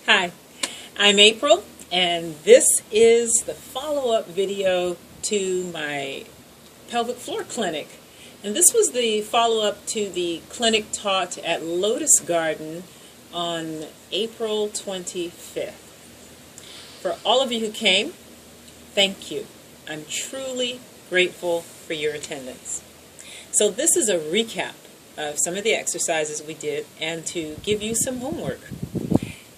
Hi, I'm April, and this is the follow-up video to my pelvic floor clinic. And this was the follow-up to the clinic taught at Lotus Garden on April 25th. For all of you who came, thank you. I'm truly grateful for your attendance. So this is a recap of some of the exercises we did and to give you some homework.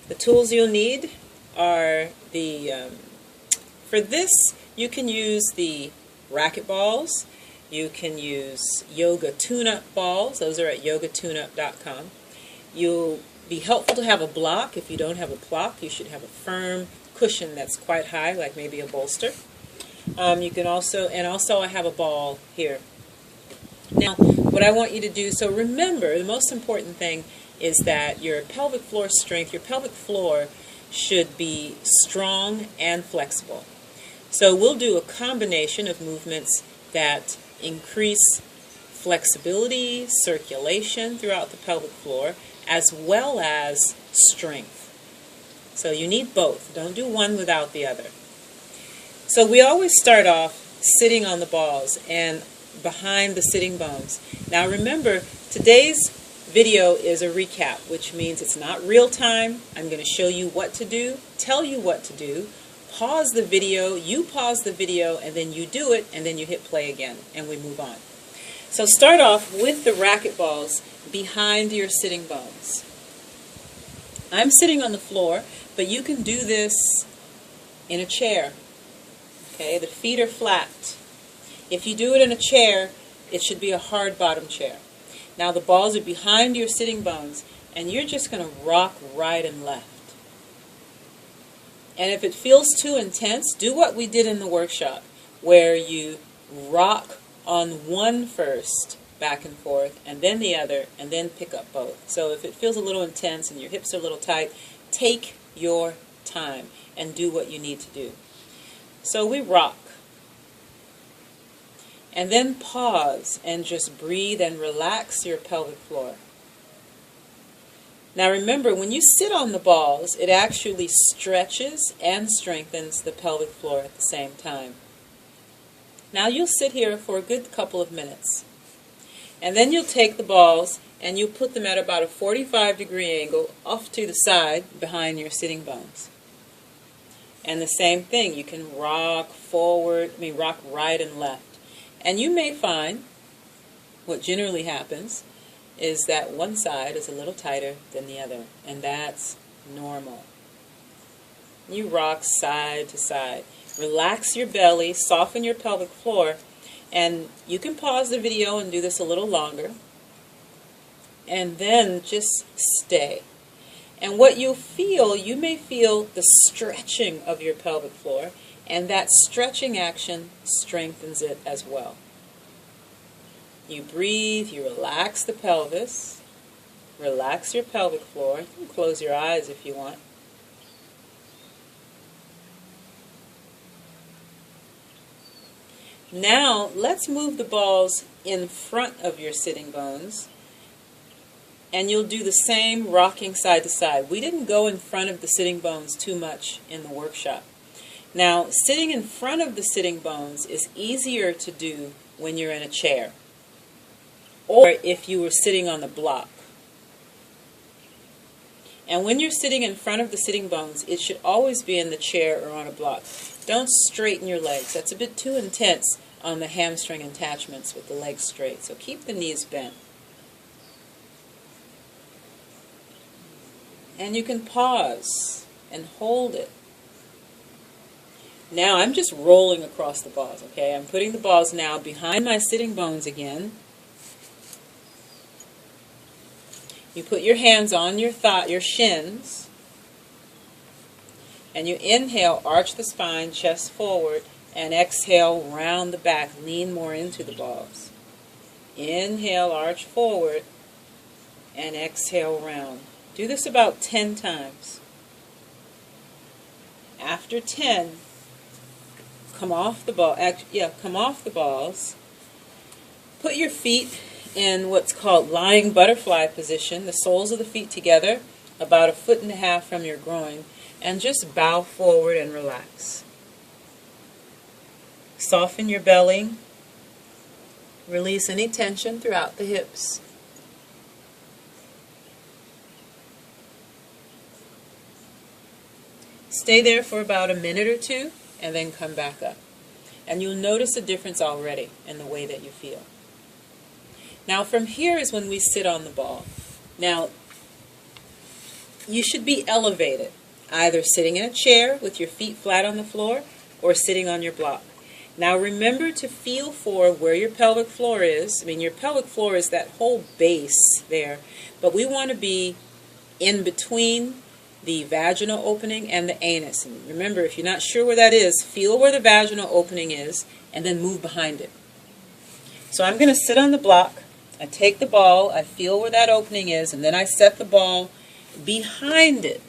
The tools you'll need are for this you can use the racket balls, you can use yoga tune-up balls, those are at yogatune-up.com. You'll be helpful to have a block. If you don't have a block, you should have a firm cushion that's quite high, like maybe a bolster. You can also I have a ball here. Now, what I want you to do, so remember, the most important thing is that your pelvic floor strength, your pelvic floor should be strong and flexible. So we'll do a combination of movements that increase flexibility, circulation throughout the pelvic floor, as well as strength. So you need both. Don't do one without the other. So we always start off sitting on the balls and behind the sitting bones. Now remember, today's video is a recap, which means it's not real time. I'm going to show you what to do, tell you what to do, pause the video, you pause the video, and then you do it, and then you hit play again, and we move on. So start off with the racket balls behind your sitting bones. I'm sitting on the floor, but you can do this in a chair. Okay, the feet are flat. If you do it in a chair, it should be a hard bottom chair. Now the balls are behind your sitting bones, and you're just going to rock right and left. And if it feels too intense, do what we did in the workshop, where you rock on one first, back and forth, and then the other, and then pick up both. So if it feels a little intense and your hips are a little tight, take your time and do what you need to do. So we rock. And then pause and just breathe and relax your pelvic floor. Now remember, when you sit on the balls, it actually stretches and strengthens the pelvic floor at the same time. Now you'll sit here for a good couple of minutes. And then you'll take the balls and you'll put them at about a 45-degree angle off to the side behind your sitting bones. And the same thing, you can rock forward, rock right and left. And you may find what generally happens is that one side is a little tighter than the other, and that's normal. You rock side to side. Relax your belly, soften your pelvic floor, and you can pause the video and do this a little longer, and then just stay. And what you'll feel, you may feel the stretching of your pelvic floor, and that stretching action strengthens it as well. You breathe, you relax the pelvis, relax your pelvic floor. You can close your eyes if you want. Now, let's move the balls in front of your sitting bones, and you'll do the same rocking side to side. We didn't go in front of the sitting bones too much in the workshop. Now, sitting in front of the sitting bones is easier to do when you're in a chair, or if you were sitting on the block. And when you're sitting in front of the sitting bones, it should always be in the chair or on a block. Don't straighten your legs. That's a bit too intense on the hamstring attachments with the legs straight. So keep the knees bent. And you can pause and hold it. Now I'm just rolling across the balls, okay? I'm putting the balls now behind my sitting bones again. You put your hands on your shins, and you inhale, arch the spine, chest forward, and exhale, round the back, lean more into the balls. Inhale, arch forward, and exhale, round. Do this about 10 times. After 10, come off the balls. Put your feet in what's called lying butterfly position, the soles of the feet together, about 1.5 feet from your groin, and just bow forward and relax. Soften your belly. Release any tension throughout the hips. Stay there for about a minute or two and then come back up. And you'll notice a difference already in the way that you feel. Now from here is when we sit on the ball. Now, you should be elevated, either sitting in a chair with your feet flat on the floor or sitting on your block. Now remember to feel for where your pelvic floor is. I mean, your pelvic floor is that whole base there, but we want to be in between the vaginal opening and the anus. And remember, if you're not sure where that is, feel where the vaginal opening is and then move behind it. So I'm going to sit on the block. I take the ball, I feel where that opening is, and then I set the ball behind it.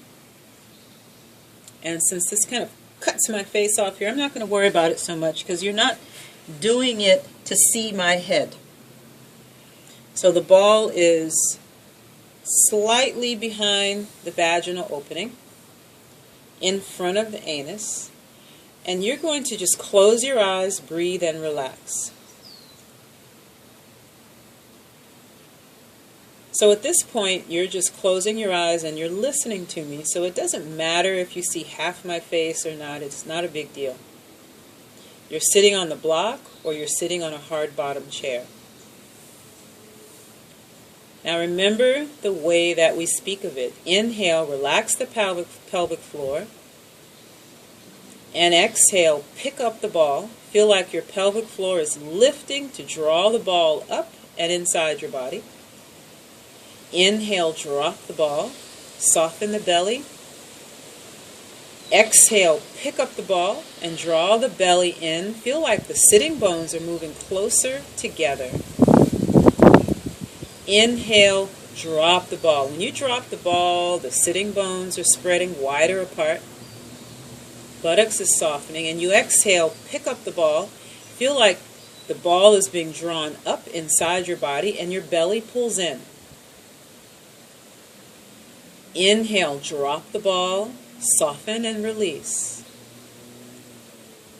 And since this kind of cuts my face off here, I'm not going to worry about it so much because you're not doing it to see my head. So the ball is slightly behind the vaginal opening, in front of the anus, and you're going to just close your eyes, breathe, and relax. So at this point, you're just closing your eyes and you're listening to me, so it doesn't matter if you see half my face or not. It's not a big deal. You're sitting on the block or you're sitting on a hard bottom chair. Now remember the way that we speak of it. Inhale, relax the pelvic floor. And exhale, pick up the ball. Feel like your pelvic floor is lifting to draw the ball up and inside your body. Inhale, drop the ball, soften the belly. Exhale, pick up the ball and draw the belly in. Feel like the sitting bones are moving closer together. Inhale, drop the ball. When you drop the ball, the sitting bones are spreading wider apart. Buttocks is softening. And you exhale, pick up the ball. Feel like the ball is being drawn up inside your body and your belly pulls in. Inhale, drop the ball, soften and release.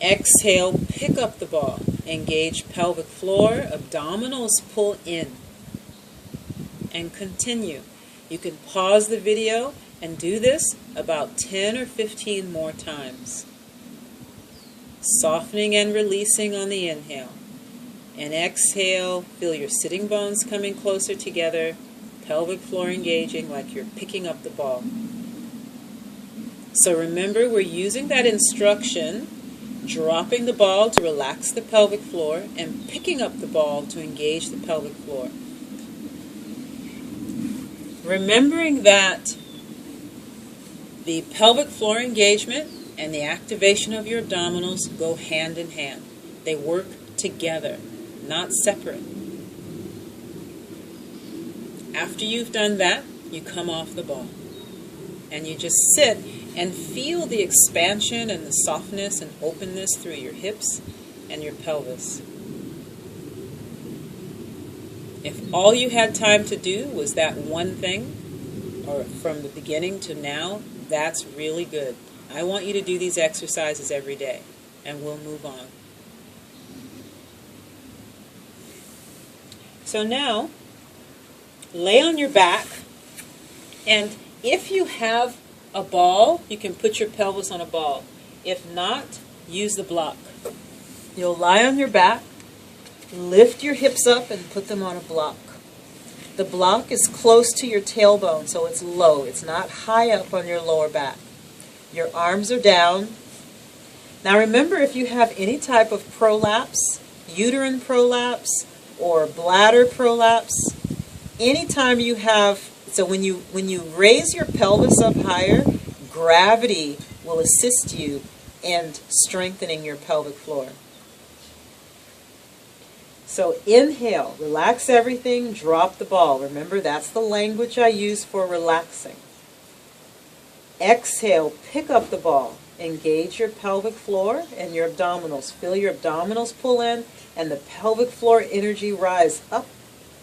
Exhale, pick up the ball. Engage pelvic floor, abdominals pull in. And continue. You can pause the video and do this about 10 or 15 more times. Softening and releasing on the inhale. And exhale, feel your sitting bones coming closer together. Pelvic floor engaging like you're picking up the ball. So remember, we're using that instruction, dropping the ball to relax the pelvic floor and picking up the ball to engage the pelvic floor. Remembering that the pelvic floor engagement and the activation of your abdominals go hand in hand. They work together, not separate. After you've done that, you come off the ball. And you just sit and feel the expansion and the softness and openness through your hips and your pelvis. If all you had time to do was that one thing, or from the beginning to now, that's really good. I want you to do these exercises every day, and we'll move on. So now, lay on your back, and if you have a ball, you can put your pelvis on a ball. If not, use the block. You'll lie on your back, lift your hips up and put them on a block. The block is close to your tailbone, so it's low. It's not high up on your lower back. Your arms are down. Now remember, if you have any type of prolapse, uterine prolapse or bladder prolapse, anytime you have, so when you raise your pelvis up higher, gravity will assist you in strengthening your pelvic floor. So inhale, relax everything, drop the ball. Remember, that's the language I use for relaxing. Exhale, pick up the ball. Engage your pelvic floor and your abdominals. Feel your abdominals pull in and the pelvic floor energy rise up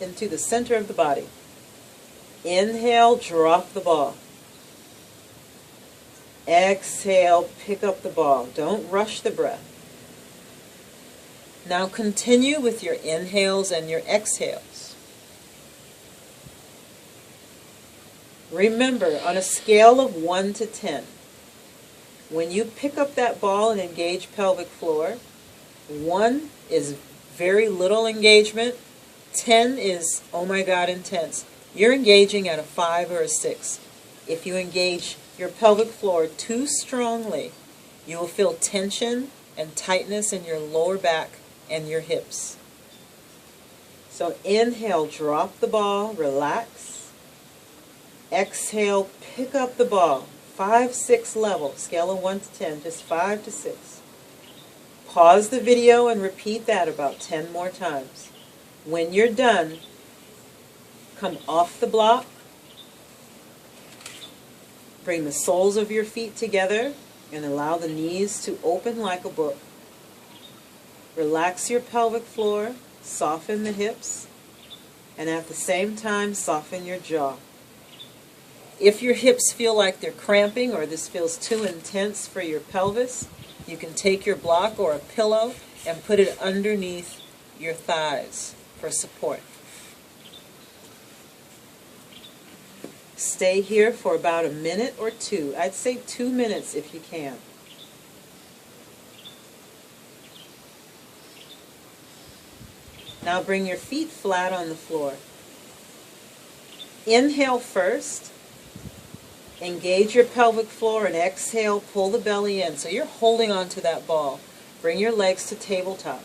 into the center of the body. Inhale, drop the ball. Exhale, pick up the ball. Don't rush the breath. Now continue with your inhales and your exhales. Remember, on a scale of 1 to 10, when you pick up that ball and engage pelvic floor, 1 is very little engagement, 10 is, oh my God, intense. You're engaging at a 5 or a 6. If you engage your pelvic floor too strongly, you will feel tension and tightness in your lower back and your hips. So inhale, drop the ball, relax. Exhale, pick up the ball. 5, 6 level, scale of 1 to 10, just 5 to 6. Pause the video and repeat that about 10 more times. When you're done, come off the block. Bring the soles of your feet together and allow the knees to open like a book. Relax your pelvic floor, soften the hips, and at the same time, soften your jaw. If your hips feel like they're cramping or this feels too intense for your pelvis, you can take your block or a pillow and put it underneath your thighs for support. Stay here for about a minute or 2. I'd say 2 minutes if you can. Now bring your feet flat on the floor. Inhale first. Engage your pelvic floor and exhale, pull the belly in. So you're holding on to that ball. Bring your legs to tabletop.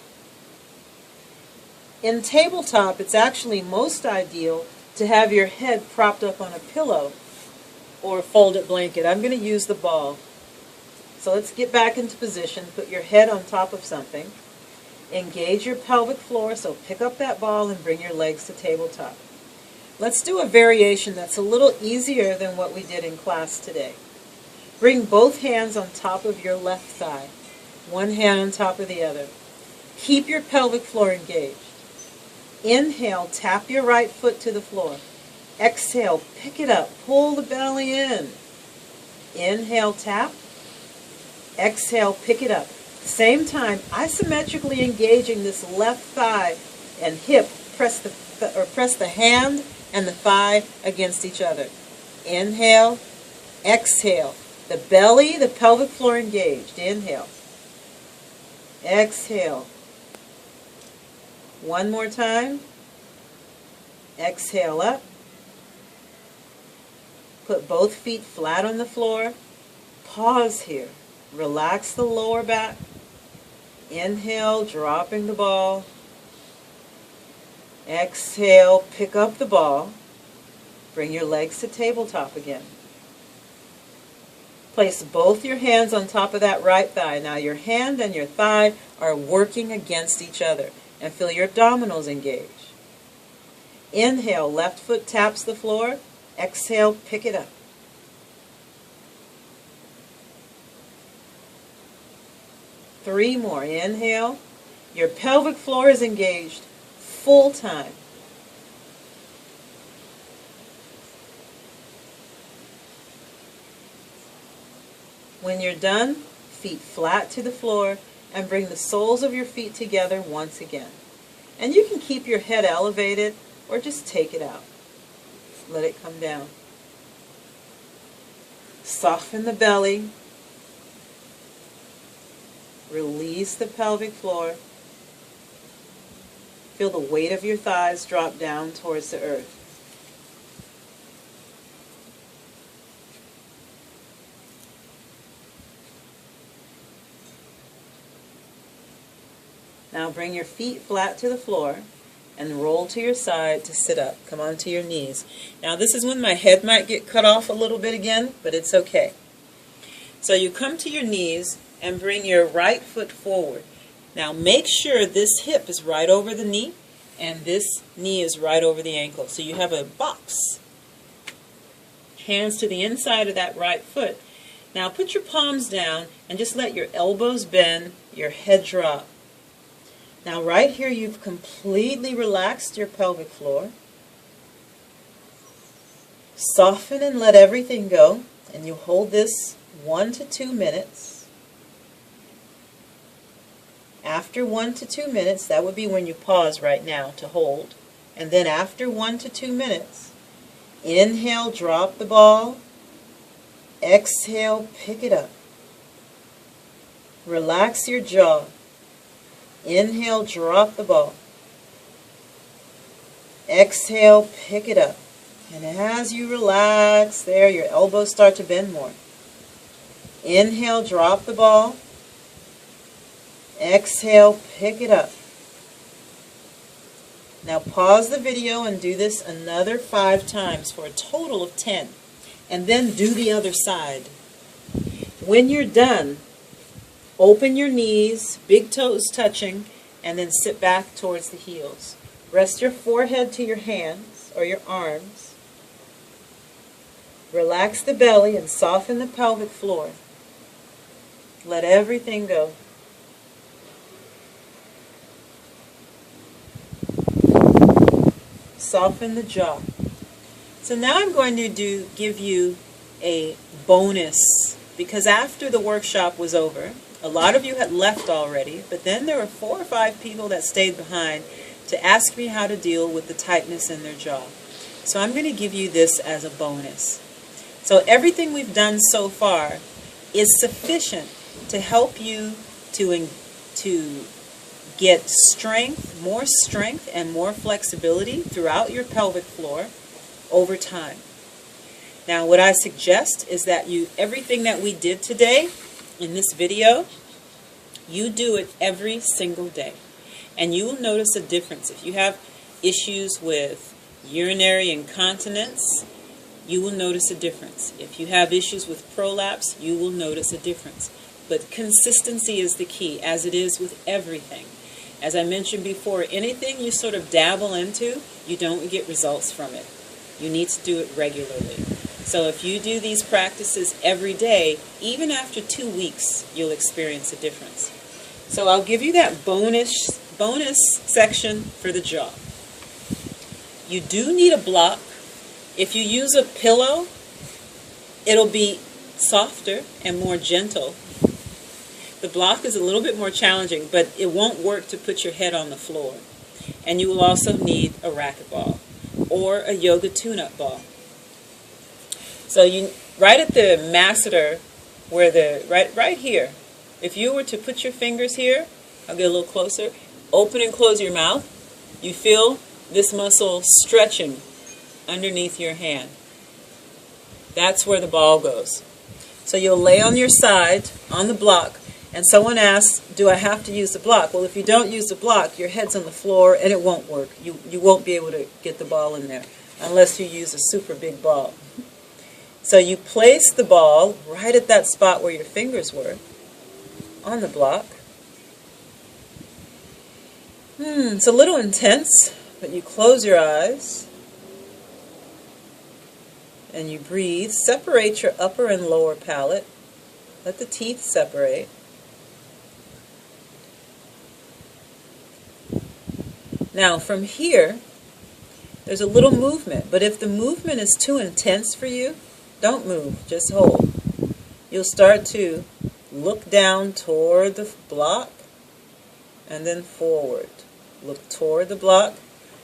In tabletop, it's actually most ideal to have your head propped up on a pillow or a folded blanket. I'm going to use the ball. So let's get back into position. Put your head on top of something. Engage your pelvic floor, so pick up that ball and bring your legs to tabletop. Let's do a variation that's a little easier than what we did in class today. Bring both hands on top of your left thigh, one hand on top of the other. Keep your pelvic floor engaged. Inhale, tap your right foot to the floor. Exhale, pick it up, pull the belly in. Inhale, tap. Exhale, pick it up. Same time, isometrically engaging this left thigh and hip. Press the hand and the thigh against each other. Inhale, exhale. The belly, the pelvic floor engaged. Inhale. Exhale. One more time. Exhale up. Put both feet flat on the floor. Pause here. Relax the lower back. Inhale, dropping the ball. Exhale, pick up the ball. Bring your legs to tabletop again. Place both your hands on top of that right thigh. Now your hand and your thigh are working against each other. And feel your abdominals engage. Inhale, left foot taps the floor. Exhale, pick it up. Three more. Inhale. Your pelvic floor is engaged full time. When you're done, feet flat to the floor and bring the soles of your feet together once again. And you can keep your head elevated or just take it out. Let it come down. Soften the belly. Release the pelvic floor. Feel the weight of your thighs drop down towards the earth. Now bring your feet flat to the floor and roll to your side to sit up. Come onto your knees. Now this is when my head might get cut off a little bit again, but it's okay. So you come to your knees and bring your right foot forward. Now make sure this hip is right over the knee and this knee is right over the ankle. So you have a box. Hands to the inside of that right foot. Now put your palms down and just let your elbows bend, your head drop. Now right here you've completely relaxed your pelvic floor. Soften and let everything go. And you hold this 1 to 2 minutes. After 1 to 2 minutes, that would be when you pause right now to hold. And then after 1 to 2 minutes, inhale, drop the ball. Exhale, pick it up. Relax your jaw. Inhale, drop the ball. Exhale, pick it up. And as you relax there, your elbows start to bend more. Inhale, drop the ball. Exhale, pick it up. Now pause the video and do this another 5 times for a total of 10. And then do the other side. When you're done, open your knees, big toes touching, and then sit back towards the heels. Rest your forehead to your hands or your arms. Relax the belly and soften the pelvic floor. Let everything go. Soften the jaw. So now I'm going to give you a bonus, because after the workshop was over, a lot of you had left already, but then there were 4 or 5 people that stayed behind to ask me how to deal with the tightness in their jaw. So I'm going to give you this as a bonus. So everything we've done so far is sufficient to help you to get strength and more flexibility throughout your pelvic floor over time. Now what I suggest is that everything that we did today in this video, you do it every single day. And you will notice a difference. If you have issues with urinary incontinence, you will notice a difference. If you have issues with prolapse, you will notice a difference. But consistency is the key, as it is with everything. As I mentioned before, anything you sort of dabble into, you don't get results from it. You need to do it regularly. So if you do these practices every day, even after 2 weeks, you'll experience a difference. So I'll give you that bonus section for the jaw. You do need a block. If you use a pillow, it'll be softer and more gentle. The block is a little bit more challenging, but it won't work to put your head on the floor. And you will also need a racquetball or a yoga tune-up ball. So right at the masseter, right here, if you were to put your fingers here, I'll get a little closer, open and close your mouth, you feel this muscle stretching underneath your hand. That's where the ball goes. So you'll lay on your side on the block, and someone asks, do I have to use the block? Well, if you don't use the block, your head's on the floor and it won't work. You won't be able to get the ball in there unless you use a super big ball. So you place the ball right at that spot where your fingers were on the block. It's a little intense, but you close your eyes and you breathe. Separate your upper and lower palate. Let the teeth separate. Now from here, there's a little movement, but if the movement is too intense for you, don't move, just hold. You'll start to look down toward the block and then forward. Look toward the block.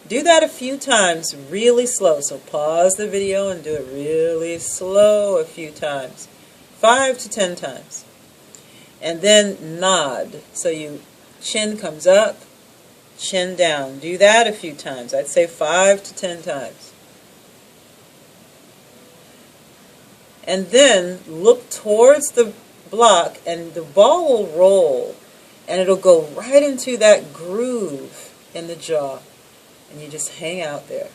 Do that a few times really slow. So pause the video and do it really slow a few times. 5 to 10 times. And then nod. So your chin comes up, chin down. Do that a few times. I'd say 5 to 10 times. And then look towards the block and the ball will roll and it'll go right into that groove in the jaw. And you just hang out there.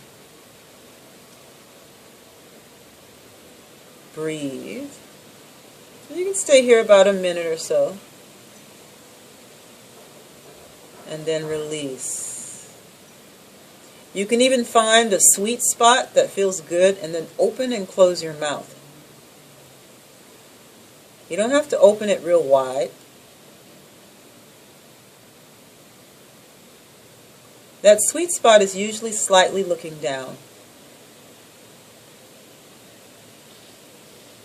Breathe. You can stay here about a minute or so. And then release. You can even find a sweet spot that feels good and then open and close your mouth. You don't have to open it real wide. That sweet spot is usually slightly looking down.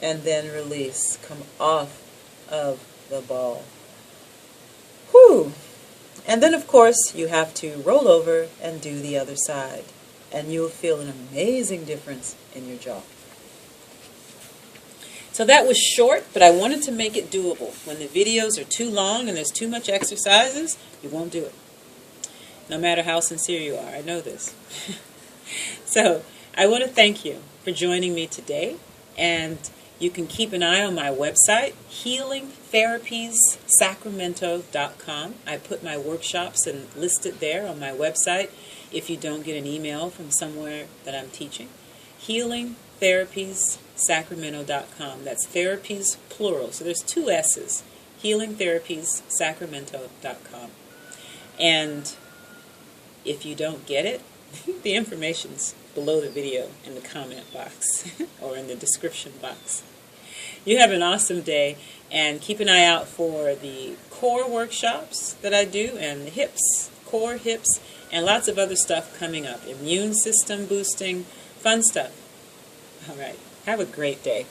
and then release. Come off of the ball. Whew! And then, of course, you have to roll over and do the other side. And you'll feel an amazing difference in your jaw. So that was short, but I wanted to make it doable. When the videos are too long and there's too much exercises, you won't do it. No matter how sincere you are, I know this. So I want to thank you for joining me today. And you can keep an eye on my website, healingtherapiessacramento.com. I put my workshops and list it there on my website if you don't get an email from somewhere that I'm teaching. healingtherapiessacramento.com. That's therapies plural. So there's 2 S's. healingtherapiessacramento.com. And if you don't get it, the information's below the video in the comment box or in the description box. You have an awesome day, and keep an eye out for the core workshops that I do, and the hips, core, hips, and lots of other stuff coming up. Immune system boosting, fun stuff. All right. Have a great day.